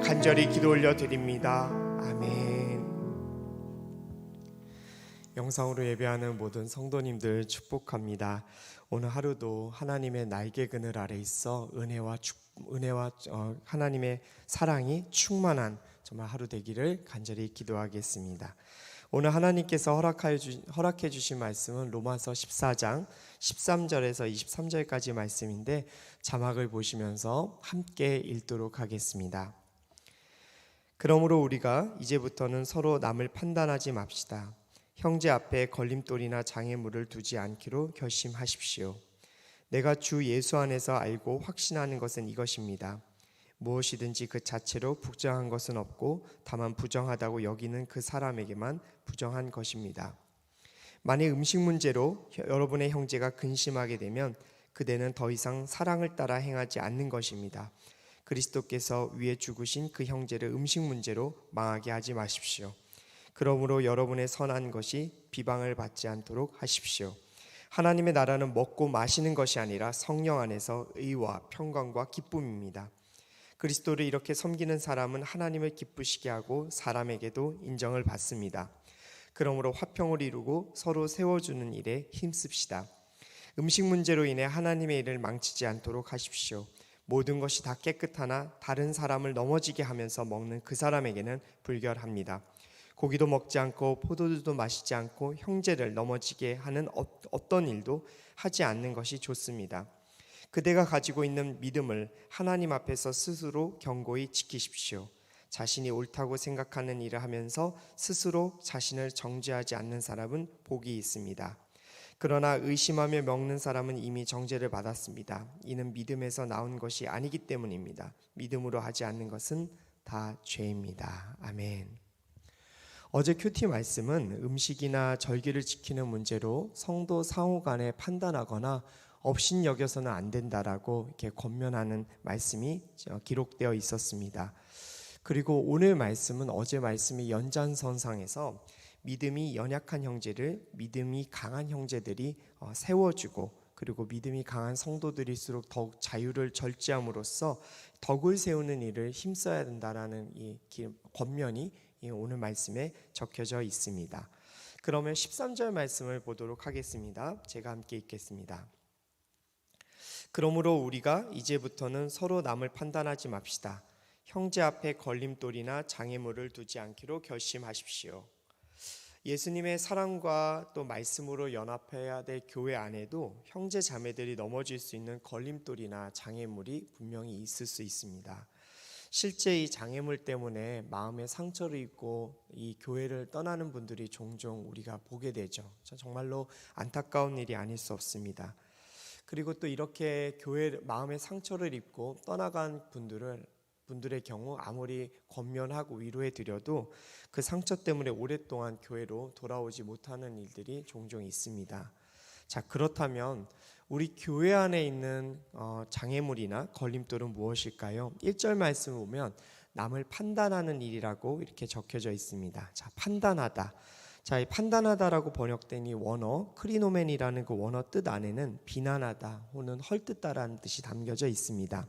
간절히 기도 올려 드립니다. 아멘. 영상으로 예배하는 모든 성도님들 축복합니다. 오늘 하루도 하나님의 날개 그늘 아래 있어 은혜와 하나님의 사랑이 충만한 정말 하루 되기를 간절히 기도하겠습니다. 오늘 하나님께서 허락해 주신 말씀은 로마서 14장 13절에서 23절까지 말씀인데, 자막을 보시면서 함께 읽도록 하겠습니다. 그러므로 우리가 이제부터는 서로 남을 판단하지 맙시다. 형제 앞에 걸림돌이나 장애물을 두지 않기로 결심하십시오. 내가 주 예수 안에서 알고 확신하는 것은 이것입니다. 무엇이든지 그 자체로 부정한 것은 없고 다만 부정하다고 여기는 그 사람에게만 부정한 것입니다. 만약 음식 문제로 여러분의 형제가 근심하게 되면 그대는 더 이상 사랑을 따라 행하지 않는 것입니다. 그리스도께서 위에 죽으신 그 형제를 음식 문제로 망하게 하지 마십시오. 그러므로 여러분의 선한 것이 비방을 받지 않도록 하십시오. 하나님의 나라는 먹고 마시는 것이 아니라 성령 안에서 의와 평강과 기쁨입니다. 그리스도를 이렇게 섬기는 사람은 하나님을 기쁘시게 하고 사람에게도 인정을 받습니다. 그러므로 화평을 이루고 서로 세워주는 일에 힘씁시다. 음식 문제로 인해 하나님의 일을 망치지 않도록 하십시오. 모든 것이 다 깨끗하나 다른 사람을 넘어지게 하면서 먹는 그 사람에게는 불결합니다. 고기도 먹지 않고 포도주도 마시지 않고 형제를 넘어지게 하는 어떤 일도 하지 않는 것이 좋습니다. 그대가 가지고 있는 믿음을 하나님 앞에서 스스로 견고히 지키십시오. 자신이 옳다고 생각하는 일을 하면서 스스로 자신을 정죄하지 않는 사람은 복이 있습니다. 그러나 의심하며 먹는 사람은 이미 정죄를 받았습니다. 이는 믿음에서 나온 것이 아니기 때문입니다. 믿음으로 하지 않는 것은 다 죄입니다. 아멘. 어제 큐티 말씀은 음식이나 절기를 지키는 문제로 성도 상호 간에 판단하거나 업신여겨서는 안 된다라고 이렇게 권면하는 말씀이 기록되어 있었습니다. 그리고 오늘 말씀은 어제 말씀의 연장선상에서 믿음이 연약한 형제를 믿음이 강한 형제들이 세워주고, 그리고 믿음이 강한 성도들일수록 더욱 자유를 절제함으로써 덕을 세우는 일을 힘써야 된다라는 이 권면이 오늘 말씀에 적혀져 있습니다. 그러면 13절 말씀을 보도록 하겠습니다. 제가 함께 읽겠습니다. 그러므로 우리가 이제부터는 서로 남을 판단하지 맙시다. 형제 앞에 걸림돌이나 장애물을 두지 않기로 결심하십시오. 예수님의 사랑과 또 말씀으로 연합해야 될 교회 안에도 형제 자매들이 넘어질 수 있는 걸림돌이나 장애물이 분명히 있을 수 있습니다. 실제 이 장애물 때문에 마음에 상처를 입고 이 교회를 떠나는 분들이 종종 우리가 보게 되죠. 정말로 안타까운 일이 아닐 수 없습니다. 그리고 또 이렇게 교회 마음에 상처를 입고 떠나간 분들의 경우 아무리 권면하고 위로해 드려도 그 상처 때문에 오랫동안 교회로 돌아오지 못하는 일들이 종종 있습니다. 자, 그렇다면 우리 교회 안에 있는 장애물이나 걸림돌은 무엇일까요? 1절 말씀을 보면 남을 판단하는 일이라고 이렇게 적혀져 있습니다. 자, 판단하다. 자, 이 판단하다라고 번역된 이 원어 크리노멘이라는 그 원어 뜻 안에는 비난하다 혹은 헐뜯다라는 뜻이 담겨져 있습니다.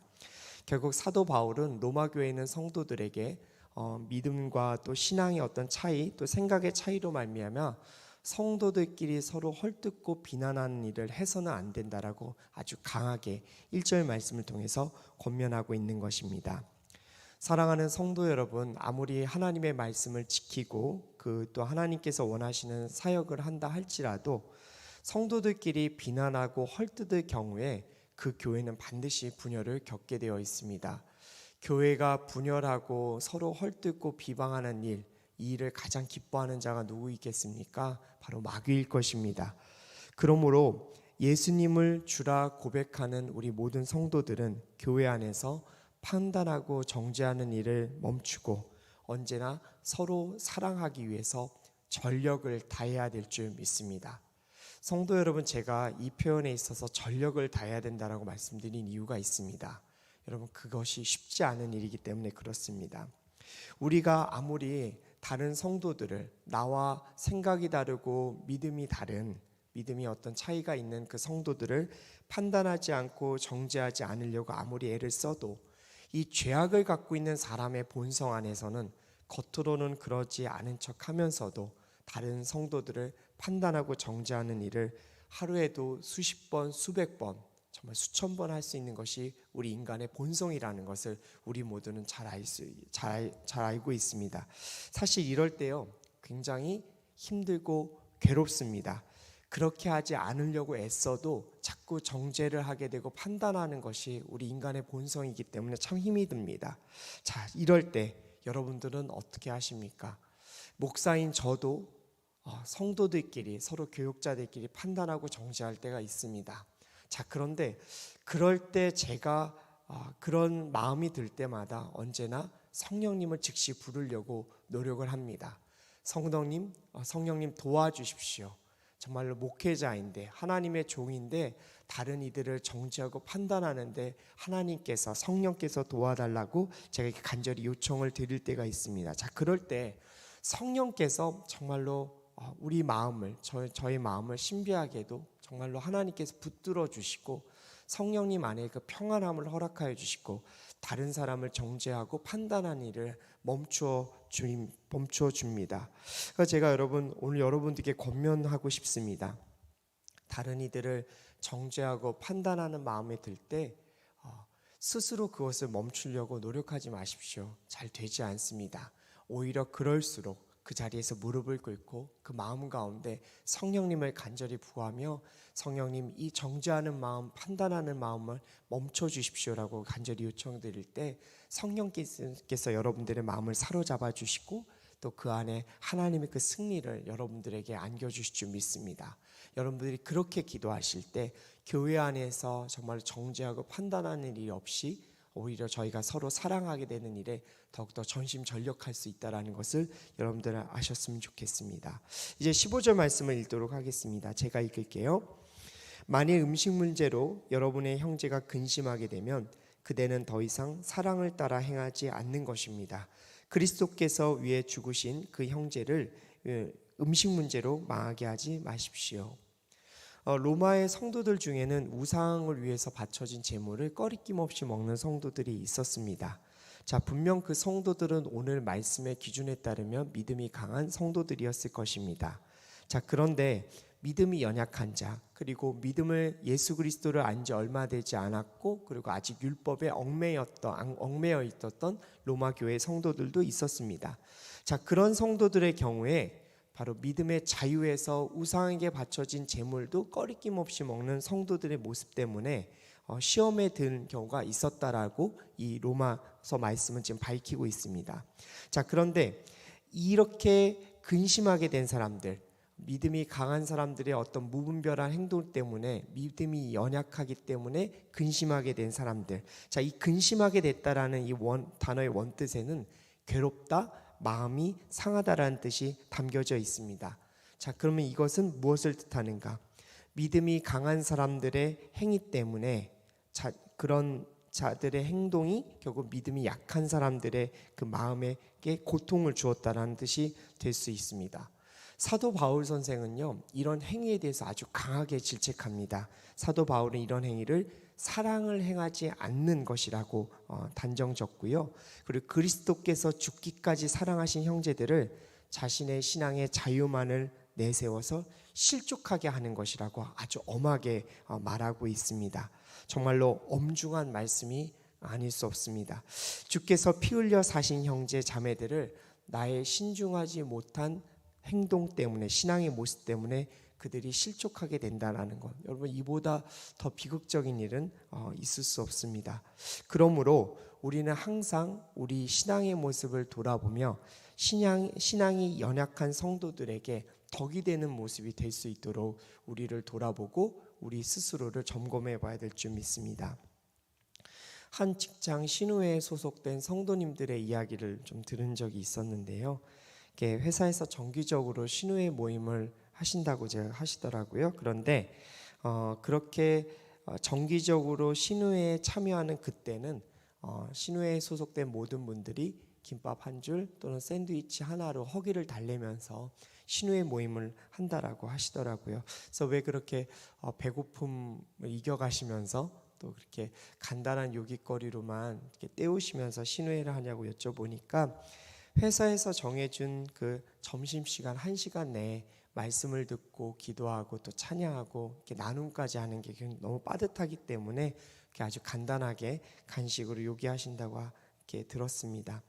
결국 사도 바울은 로마 교회에 있는 성도들에게 믿음과 또 신앙의 어떤 차이, 또 생각의 차이로 말미암아 성도들끼리 서로 헐뜯고 비난하는 일을 해서는 안 된다라고 아주 강하게 1절 말씀을 통해서 권면하고 있는 것입니다. 사랑하는 성도 여러분, 아무리 하나님의 말씀을 지키고 또 하나님께서 원하시는 사역을 한다 할지라도 성도들끼리 비난하고 헐뜯을 경우에 그 교회는 반드시 분열을 겪게 되어 있습니다. 교회가 분열하고 서로 헐뜯고 비방하는 일, 이 일을 가장 기뻐하는 자가 누구 있겠습니까? 바로 마귀일 것입니다. 그러므로 예수님을 주라 고백하는 우리 모든 성도들은 교회 안에서 판단하고 정죄하는 일을 멈추고 언제나 서로 사랑하기 위해서 전력을 다해야 될 줄 믿습니다. 성도 여러분, 제가 이 표현에 있어서 전력을 다해야 된다라고 말씀드린 이유가 있습니다. 여러분, 그것이 쉽지 않은 일이기 때문에 그렇습니다. 우리가 아무리 다른 성도들을, 나와 생각이 다르고 믿음이 어떤 차이가 있는 그 성도들을 판단하지 않고 정죄하지 않으려고 아무리 애를 써도 이 죄악을 갖고 있는 사람의 본성 안에서는 겉으로는 그러지 않은 척하면서도 다른 성도들을 판단하고 정죄하는 일을 하루에도 수십 번, 수백 번, 정말 수천 번 할 수 있는 것이 우리 인간의 본성이라는 것을 우리 모두는 잘 알고 있습니다. 사실 이럴 때요, 굉장히 힘들고 괴롭습니다. 그렇게 하지 않으려고 애써도 자꾸 정죄를 하게 되고 판단하는 것이 우리 인간의 본성이기 때문에 참 힘이 듭니다. 자, 이럴 때 여러분들은 어떻게 하십니까? 목사인 저도 성도들끼리, 서로 교육자들끼리 판단하고 정죄할 때가 있습니다. 자, 그런데 그럴 때 제가 그런 마음이 들 때마다 언제나 성령님을 즉시 부르려고 노력을 합니다. 성령님 도와주십시오. 정말로 목회자인데, 하나님의 종인데 다른 이들을 정죄하고 판단하는데 하나님께서, 성령께서 도와달라고 제가 이렇게 간절히 요청을 드릴 때가 있습니다. 자, 그럴 때 성령께서 정말로 우리 마음을, 저의 마음을 신비하게도 정말로 하나님께서 붙들어 주시고 성령님 안에 그 평안함을 허락하여 주시고 다른 사람을 정죄하고 판단하는 일을 멈추어 줍니다. 그래서 제가 오늘 여러분들께 권면하고 싶습니다. 다른 이들을 정죄하고 판단하는 마음이 들 때 스스로 그것을 멈추려고 노력하지 마십시오. 잘 되지 않습니다. 오히려 그럴수록 그 자리에서 무릎을 꿇고 그 마음 가운데 성령님을 간절히 구하며, 성령님, 이 정죄하는 마음, 판단하는 마음을 멈춰 주십시오라고 간절히 요청드릴 때 성령께서 여러분들의 마음을 사로잡아 주시고 또 그 안에 하나님의 그 승리를 여러분들에게 안겨주실 줄 믿습니다. 여러분들이 그렇게 기도하실 때 교회 안에서 정말 정죄하고 판단하는 일이 없이 오히려 저희가 서로 사랑하게 되는 일에 더욱더 전심전력할 수 있다는 것을 여러분들 아셨으면 좋겠습니다. 이제 15절 말씀을 읽도록 하겠습니다. 제가 읽을게요. 만일 음식 문제로 여러분의 형제가 근심하게 되면 그대는 더 이상 사랑을 따라 행하지 않는 것입니다. 그리스도께서 위해 죽으신 그 형제를 음식 문제로 망하게 하지 마십시오. 로마의 성도들 중에는 우상을 위해서 바쳐진 제물을 꺼리낌 없이 먹는 성도들이 있었습니다. 자, 분명 그 성도들은 오늘 말씀의 기준에 따르면 믿음이 강한 성도들이었을 것입니다. 자, 그런데 믿음이 연약한 자, 그리고 믿음을 예수 그리스도를 안 지 얼마 되지 않았고 그리고 아직 율법에 얽매여 있었던 로마 교회 성도들도 있었습니다. 자, 그런 성도들의 경우에 바로 믿음의 자유에서 우상에게 바쳐진 제물도 꺼리낌 없이 먹는 성도들의 모습 때문에 시험에 든 경우가 있었다라고 이 로마서 말씀은 지금 밝히고 있습니다. 자, 그런데 이렇게 근심하게 된 사람들, 믿음이 강한 사람들의 어떤 무분별한 행동 때문에, 믿음이 연약하기 때문에 근심하게 된 사람들, 자, 이 근심하게 됐다라는 이 단어의 원뜻에는 괴롭다, 마음이 상하다라는 뜻이 담겨져 있습니다. 자, 그러면 이것은 무엇을 뜻하는가? 믿음이 강한 사람들의 행위 때문에 그런 자들의 행동이 결국 믿음이 약한 사람들의 그 마음에게 고통을 주었다라는 뜻이 될 수 있습니다. 사도 바울 선생은요, 이런 행위에 대해서 아주 강하게 질책합니다. 사도 바울은 이런 행위를 사랑을 행하지 않는 것이라고 단정 적고요. 그리고 그리스도께서 죽기까지 사랑하신 형제들을 자신의 신앙의 자유만을 내세워서 실족하게 하는 것이라고 아주 엄하게 말하고 있습니다. 정말로 엄중한 말씀이 아닐 수 없습니다. 주께서 피 흘려 사신 형제 자매들을 나의 신중하지 못한 행동 때문에, 신앙의 모습 때문에 그들이 실족하게 된다는 것, 여러분, 이보다 더 비극적인 일은 있을 수 없습니다. 그러므로 우리는 항상 우리 신앙의 모습을 돌아보며 신앙이 연약한 성도들에게 덕이 되는 모습이 될 수 있도록 우리를 돌아보고 우리 스스로를 점검해 봐야 될 줄 믿습니다. 한 직장 신우회에 소속된 성도님들의 이야기를 좀 들은 적이 있었는데요. 회사에서 정기적으로 신우회 모임을 하신다고 제가 하시더라고요. 그런데 그렇게 정기적으로 신우회에 참여하는 그때는 신우회에 소속된 모든 분들이 김밥 한 줄 또는 샌드위치 하나로 허기를 달래면서 신우회 모임을 한다라고 하시더라고요. 그래서 왜 그렇게 배고픔을 이겨가시면서 또 그렇게 간단한 요깃거리로만 이렇게 때우시면서 신우회를 하냐고 여쭤보니까 회사에서 정해준 그 점심시간 1시간 내에 말씀을 듣고 기도하고 또 찬양하고 이렇게 나눔까지 하는 게 너무 빠듯하기 때문에 이렇게 아주 간단하게 간식으로 요기하신다고 이렇게 들었습니다.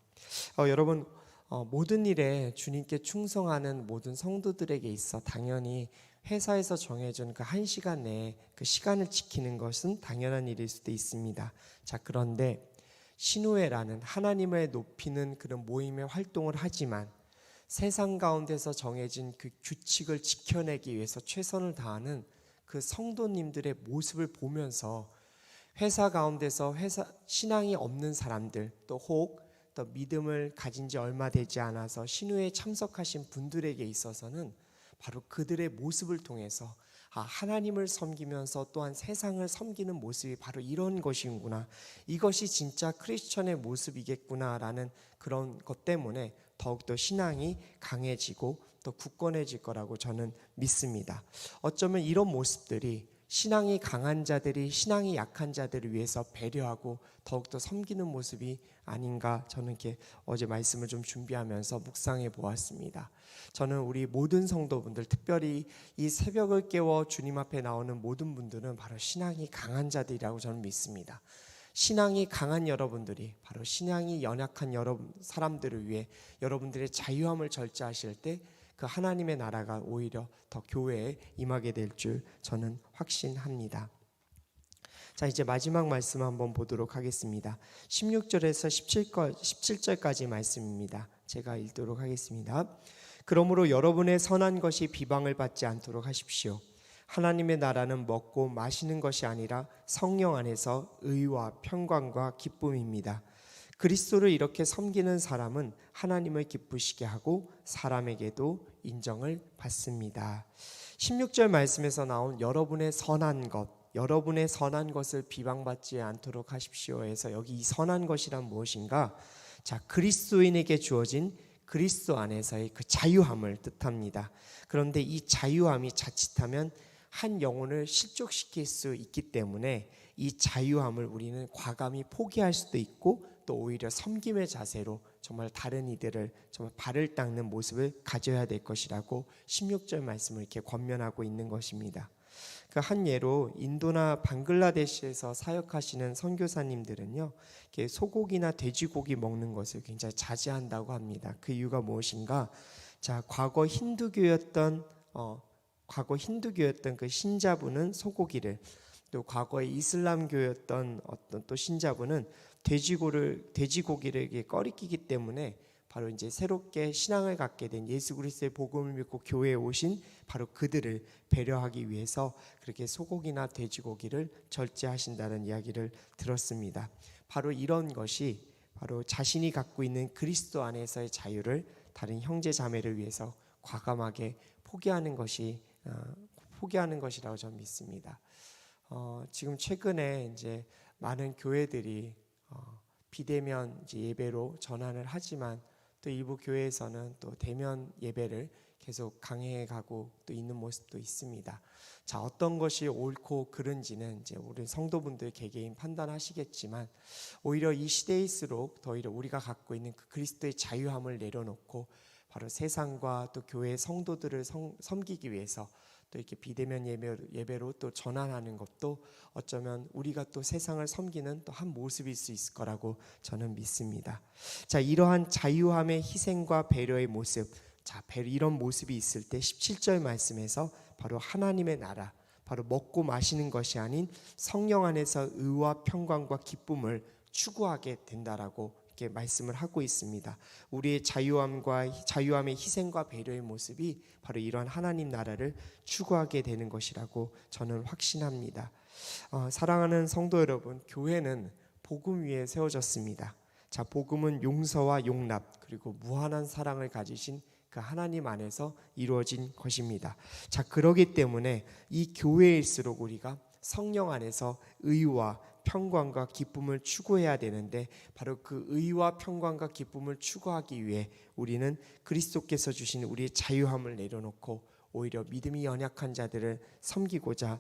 여러분, 모든 일에 주님께 충성하는 모든 성도들에게 있어 당연히 회사에서 정해준 그 1시간 내에 그 시간을 지키는 것은 당연한 일일 수도 있습니다. 자, 그런데 신우회라는 하나님을 높이는 그런 모임의 활동을 하지만 세상 가운데서 정해진 그 규칙을 지켜내기 위해서 최선을 다하는 그 성도님들의 모습을 보면서 회사 가운데서 신앙이 없는 사람들 또 믿음을 가진 지 얼마 되지 않아서 신우회에 참석하신 분들에게 있어서는 바로 그들의 모습을 통해서 하나님을 섬기면서 또한 세상을 섬기는 모습이 바로 이런 것이구나, 이것이 진짜 크리스천의 모습이겠구나라는 그런 것 때문에 더욱더 신앙이 강해지고 또 굳건해질 거라고 저는 믿습니다. 어쩌면 이런 모습들이 신앙이 강한 자들이 신앙이 약한 자들을 위해서 배려하고 더욱더 섬기는 모습이 아닌가, 저는 이렇게 어제 말씀을 좀 준비하면서 묵상해 보았습니다. 저는 우리 모든 성도분들, 특별히 이 새벽을 깨워 주님 앞에 나오는 모든 분들은 바로 신앙이 강한 자들이라고 저는 믿습니다. 신앙이 강한 여러분들이 바로 신앙이 연약한 사람들을 위해 여러분들의 자유함을 절제하실 때 그 하나님의 나라가 오히려 더 교회에 임하게 될 줄 저는 확신합니다. 자, 이제 마지막 말씀 한번 보도록 하겠습니다. 16절에서 17절까지 말씀입니다. 제가 읽도록 하겠습니다. 그러므로 여러분의 선한 것이 비방을 받지 않도록 하십시오. 하나님의 나라는 먹고 마시는 것이 아니라 성령 안에서 의와 평강과 기쁨입니다. 그리스도를 이렇게 섬기는 사람은 하나님을 기쁘시게 하고 사람에게도 인정을 받습니다. 16절 말씀에서 나온 여러분의 선한 것을 비방받지 않도록 하십시오 해서 여기 이 선한 것이란 무엇인가? 자, 그리스도인에게 주어진 그리스도 안에서의 그 자유함을 뜻합니다. 그런데 이 자유함이 자칫하면 한 영혼을 실족시킬 수 있기 때문에 이 자유함을 우리는 과감히 포기할 수도 있고 또 오히려 섬김의 자세로 정말 다른 이들을 정말 발을 닦는 모습을 가져야 될 것이라고 16절 말씀을 이렇게 권면하고 있는 것입니다. 그 한 예로 인도나 방글라데시에서 사역하시는 선교사님들은요, 이렇게 소고기나 돼지고기 먹는 것을 굉장히 자제한다고 합니다. 그 이유가 무엇인가? 자, 과거 힌두교였던 그 신자분은 소고기를, 또 과거에 이슬람교였던 어떤 또 신자분은 돼지고기를 꺼리끼기 때문에 바로 이제 새롭게 신앙을 갖게 된 예수 그리스도의 복음을 믿고 교회에 오신 바로 그들을 배려하기 위해서 그렇게 소고기나 돼지고기를 절제하신다는 이야기를 들었습니다. 바로 이런 것이 바로 자신이 갖고 있는 그리스도 안에서의 자유를 다른 형제 자매를 위해서 과감하게 포기하는 것이라고 저는 믿습니다. 지금 최근에 이제 많은 교회들이 비대면 이제 예배로 전환을 하지만 또 일부 교회에서는 또 대면 예배를 계속 강행해 가고 또 있는 모습도 있습니다. 자, 어떤 것이 옳고 그른지는 이제 우리 성도분들 개개인 판단하시겠지만 오히려 이 시대일수록 더 우리가 갖고 있는 그 그리스도의 자유함을 내려놓고 바로 세상과 또 교회의 성도들을 섬기기 위해서 또 이렇게 비대면 예배로 또 전환하는 것도 어쩌면 우리가 또 세상을 섬기는 또 한 모습일 수 있을 거라고 저는 믿습니다. 자, 이러한 자유함의 희생과 배려의 모습, 자, 이런 모습이 있을 때 17절 말씀에서 바로 하나님의 나라, 바로 먹고 마시는 것이 아닌 성령 안에서 의와 평강과 기쁨을 추구하게 된다라고 이렇게 말씀을 하고 있습니다. 우리의 자유함의 희생과 배려의 모습이 바로 이러한 하나님 나라를 추구하게 되는 것이라고 저는 확신합니다. 사랑하는 성도 여러분, 교회는 복음 위에 세워졌습니다. 자, 복음은 용서와 용납 그리고 무한한 사랑을 가지신 그 하나님 안에서 이루어진 것입니다. 자, 그러기 때문에 이 교회일수록 우리가 성령 안에서 의와 평강과 기쁨을 추구해야 되는데 바로 그 의와 평강과 기쁨을 추구하기 위해 우리는 그리스도께서 주신 우리의 자유함을 내려놓고 오히려 믿음이 연약한 자들을 섬기고자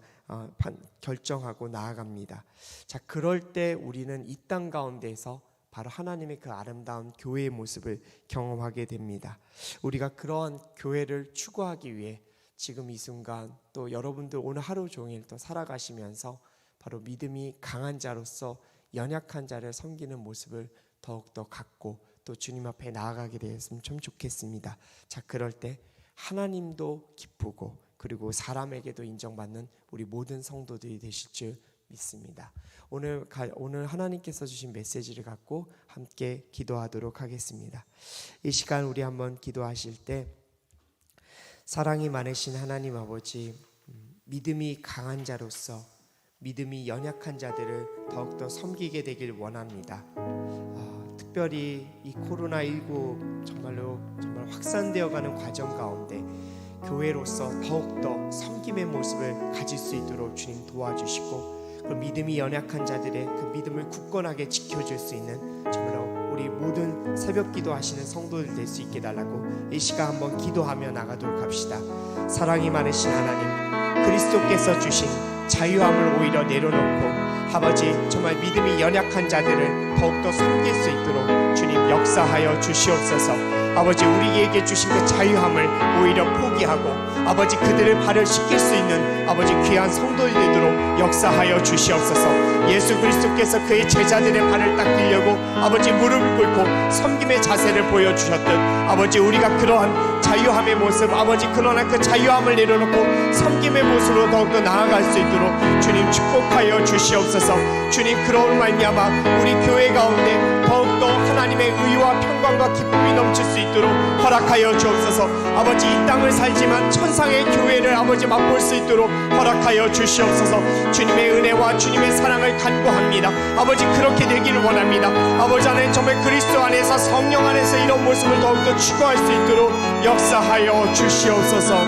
결정하고 나아갑니다. 자, 그럴 때 우리는 이 땅 가운데에서 바로 하나님의 그 아름다운 교회의 모습을 경험하게 됩니다. 우리가 그러한 교회를 추구하기 위해 지금 이 순간 또 여러분들 오늘 하루 종일 또 살아가시면서 바로 믿음이 강한 자로서 연약한 자를 섬기는 모습을 더욱더 갖고 또 주님 앞에 나아가게 되었으면 참 좋겠습니다. 자, 그럴 때 하나님도 기쁘고 그리고 사람에게도 인정받는 우리 모든 성도들이 되실 줄 믿습니다. 오늘 하나님께서 주신 메시지를 갖고 함께 기도하도록 하겠습니다. 이 시간 우리 한번 기도하실 때 사랑이 많으신 하나님 아버지, 믿음이 강한 자로서 믿음이 연약한 자들을 더욱더 섬기게 되길 원합니다. 특별히 이 코로나19 정말 확산되어가는 과정 가운데 교회로서 더욱더 섬김의 모습을 가질 수 있도록 주님 도와주시고, 그 믿음이 연약한 자들의 그 믿음을 굳건하게 지켜줄 수 있는 정말로 우리 모든 새벽 기도하시는 성도들 될 수 있게 달라고 이 시간 한번 기도하며 나가도록 합시다. 사랑이 많으신 하나님, 그리스도께서 주신 자유함을 오히려 내려놓고 아버지 정말 믿음이 연약한 자들을 더욱더 섬길 수 있도록 주님 역사하여 주시옵소서. 아버지 우리에게 주신 그 자유함을 오히려 포기하고 아버지 그들을 발을 씻길 수 있는 아버지 귀한 성도들 되도록 역사하여 주시옵소서. 예수 그리스도께서 그의 제자들의 발을 닦으려고 아버지 무릎을 꿇고 섬김의 자세를 보여주셨듯 아버지 우리가 그러한 자유함의 모습, 아버지 그러나 그 자유함을 내려놓고 섬김의 모습으로 더욱더 나아갈 수 있도록 주님 축복하여 주시옵소서. 주님 그런 말미암아 우리 교회 가운데 더욱더 하나님의 의와 평강과 기쁨이 넘칠 수 있도록 허락하여 주옵소서. 아버지 이 땅을 살지만 천상의 교회를 아버지 맛볼 수 있도록 허락하여 주시옵소서. 주님의 은혜와 주님의 사랑을 간구합니다. 아버지 그렇게 되기를 원합니다. 아버지 안에 정말 그리스도 안에서 성령 안에서 이런 모습을 더욱더 추구할 수 있도록 역사하여 주시옵소서.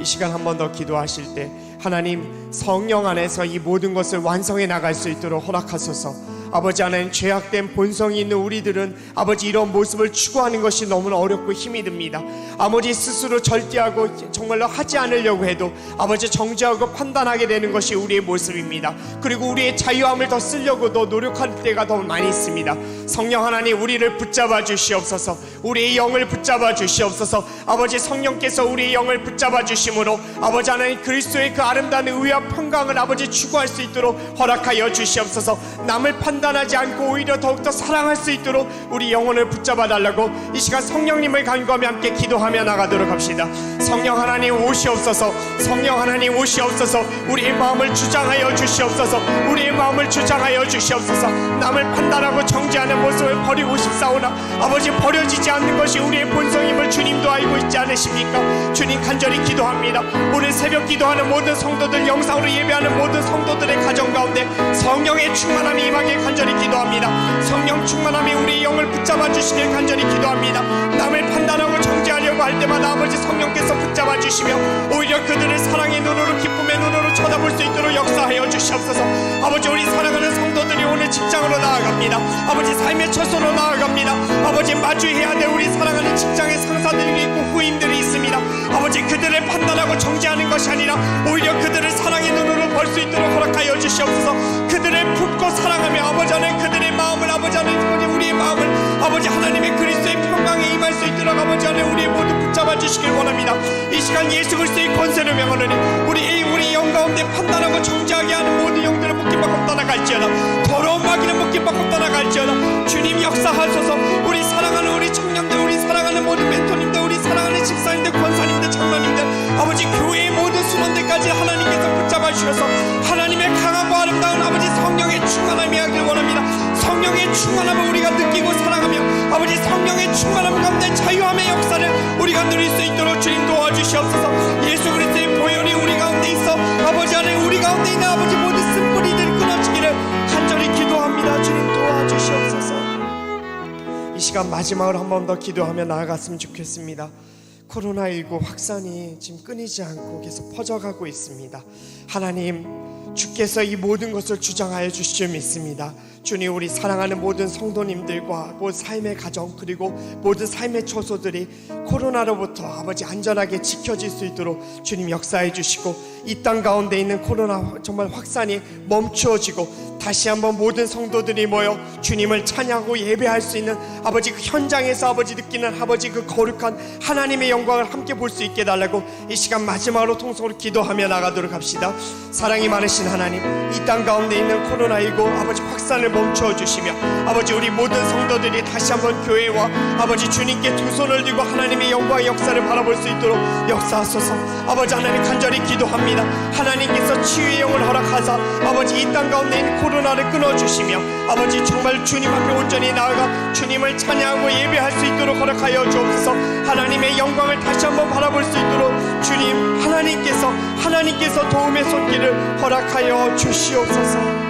이 시간 한 번 더 기도하실 때 하나님 성령 안에서 이 모든 것을 완성해 나갈 수 있도록 허락하소서. 아버지 안에는 죄악된 본성이 있는 우리들은 아버지 이런 모습을 추구하는 것이 너무나 어렵고 힘이 듭니다. 아무리 스스로 절제하고 정말로 하지 않으려고 해도 아버지 정죄하고 판단하게 되는 것이 우리의 모습입니다. 그리고 우리의 자유함을 더 쓰려고도 노력할 때가 더 많이 있습니다. 성령 하나님 우리를 붙잡아 주시옵소서. 우리의 영을 붙잡아 주시옵소서. 아버지 성령께서 우리의 영을 붙잡아 주심으로 아버지 하나님 그리스도의 그 아름다운 의와 평강을 아버지 추구할 수 있도록 허락하여 주시옵소서. 남을 판단하지 않고 오히려 더욱더 사랑할 수 있도록 우리 영혼을 붙잡아 달라고 이 시간 성령님을 간구하며 함께 기도하며 나가도록 합시다. 성령 하나님 오시옵소서. 성령 하나님 오시옵소서. 우리의 마음을 주장하여 주시옵소서. 우리의 마음을 주장하여 주시옵소서. 남을 판단하고 정죄하는 모습을 버리고 싶사오나 아버지 버려지지 않는 것이 우리의 본성임을 주님도 알고 있지 않으십니까? 주님 간절히 기도합니다. 오늘 새벽 기도하는 모든 성도들, 영상으로 예배하는 모든 성도들의 가정 가운데 성령의 충만함이 임하길 간절히 기도합니다. 성령 충만함이 우리의 영을 붙잡아 주시길 간절히 기도합니다. 남을 판단하고 정죄하려고 할 때마다 아버지 성령께서 붙잡아 주시며 오히려 그들을 사랑의 눈으로 기쁨의 눈으로 쳐다볼 수 있도록 역사하여 주시옵소서. 아버지 우리 사랑하는 성도들이 오늘 직장으로 나아갑니다. 아버지 삶의 처소로 나아갑니다. 아버지 마주해야 될 우리 사랑하는 직장의 상사들이 있고 후임들이 있습니다. 아버지 그들을 판단하고 정죄하는 것이 아니라 오히려 그들을 사랑의 눈으로 볼 수 있도록 허락하여 주시옵소서. 그들을 품고 사랑하며 아버지 안에 그들의 마음을 아버지 안에 우리의 마음을 아버지 하나님의 그리스도의 평강에 임할 수 있도록 아버지 안에 우리의 모두 붙잡아 주시길 원합니다. 이 시간 예수 그리스도의 권세를 명하노니 우리 영 가운데 판단하고 정죄하게 하는 모든 영들을 묶임받고 떠나갈지어다. 더러운 마귀는 묶임받고 떠나갈지어다. 주님 역사하소서. 우리 사랑하는 우리 청년들, 우리 사랑하는 모든 멘토님들, 우리 사랑하는 집사님들, 권사님들, 장로님들, 아버지 교회의 모든 수원들까지 하나님께서 붙잡아 주셔서 하나님의 강하고 아름다운 아버지 성령의 충만함이 하길 원합니다. 성령의 충만함을 우리가 느끼고 사랑하며 아버지 성령의 충만함 가운데 자유함의 역사를 우리가 누릴 수 있도록 주님 도와주시옵소서. 예수 그리스도의 보혈이 우리 가운데 있어 아버지 안에 우리 가운데 있는 아버지 모든 쓴뿌리들 끊어지기를 간절히 기도합니다. 주님 도와주시옵소서. 이 시간 마지막으로 한 번 더 기도하며 나아갔으면 좋겠습니다. 코로나19 확산이 지금 끊이지 않고 계속 퍼져가고 있습니다. 하나님 주께서 이 모든 것을 주장하여 주실 줄 믿습니다. 주님, 우리 사랑하는 모든 성도님들과 모든 삶의 가정 그리고 모든 삶의 처소들이 코로나로부터 아버지 안전하게 지켜질 수 있도록 주님 역사해 주시고, 이 땅 가운데 있는 코로나 정말 확산이 멈추어지고 다시 한번 모든 성도들이 모여 주님을 찬양하고 예배할 수 있는 아버지 그 현장에서 아버지 느끼는 아버지 그 거룩한 하나님의 영광을 함께 볼 수 있게 달라고 이 시간 마지막으로 통성으로 기도하며 나가도록 합시다. 사랑이 많으신 하나님, 이 땅 가운데 있는 코로나19 아버지 확산을 멈춰 주시며 아버지 우리 모든 성도들이 다시 한번 교회와 아버지 주님께 두 손을 들고 하나님의 영광의 역사를 바라볼 수 있도록 역사하소서. 아버지 하나님 간절히 기도합니다. 하나님께서 치유의 영을 허락하사 아버지 이 땅 가운데 있는 코로나를 끊어주시며 아버지 정말 주님 앞에 온전히 나아가 주님을 찬양하고 예배할 수 있도록 허락하여 주옵소서. 하나님의 영광을 다시 한번 바라볼 수 있도록 주님 하나님께서 도움의 손길을 허락하여 주시옵소서.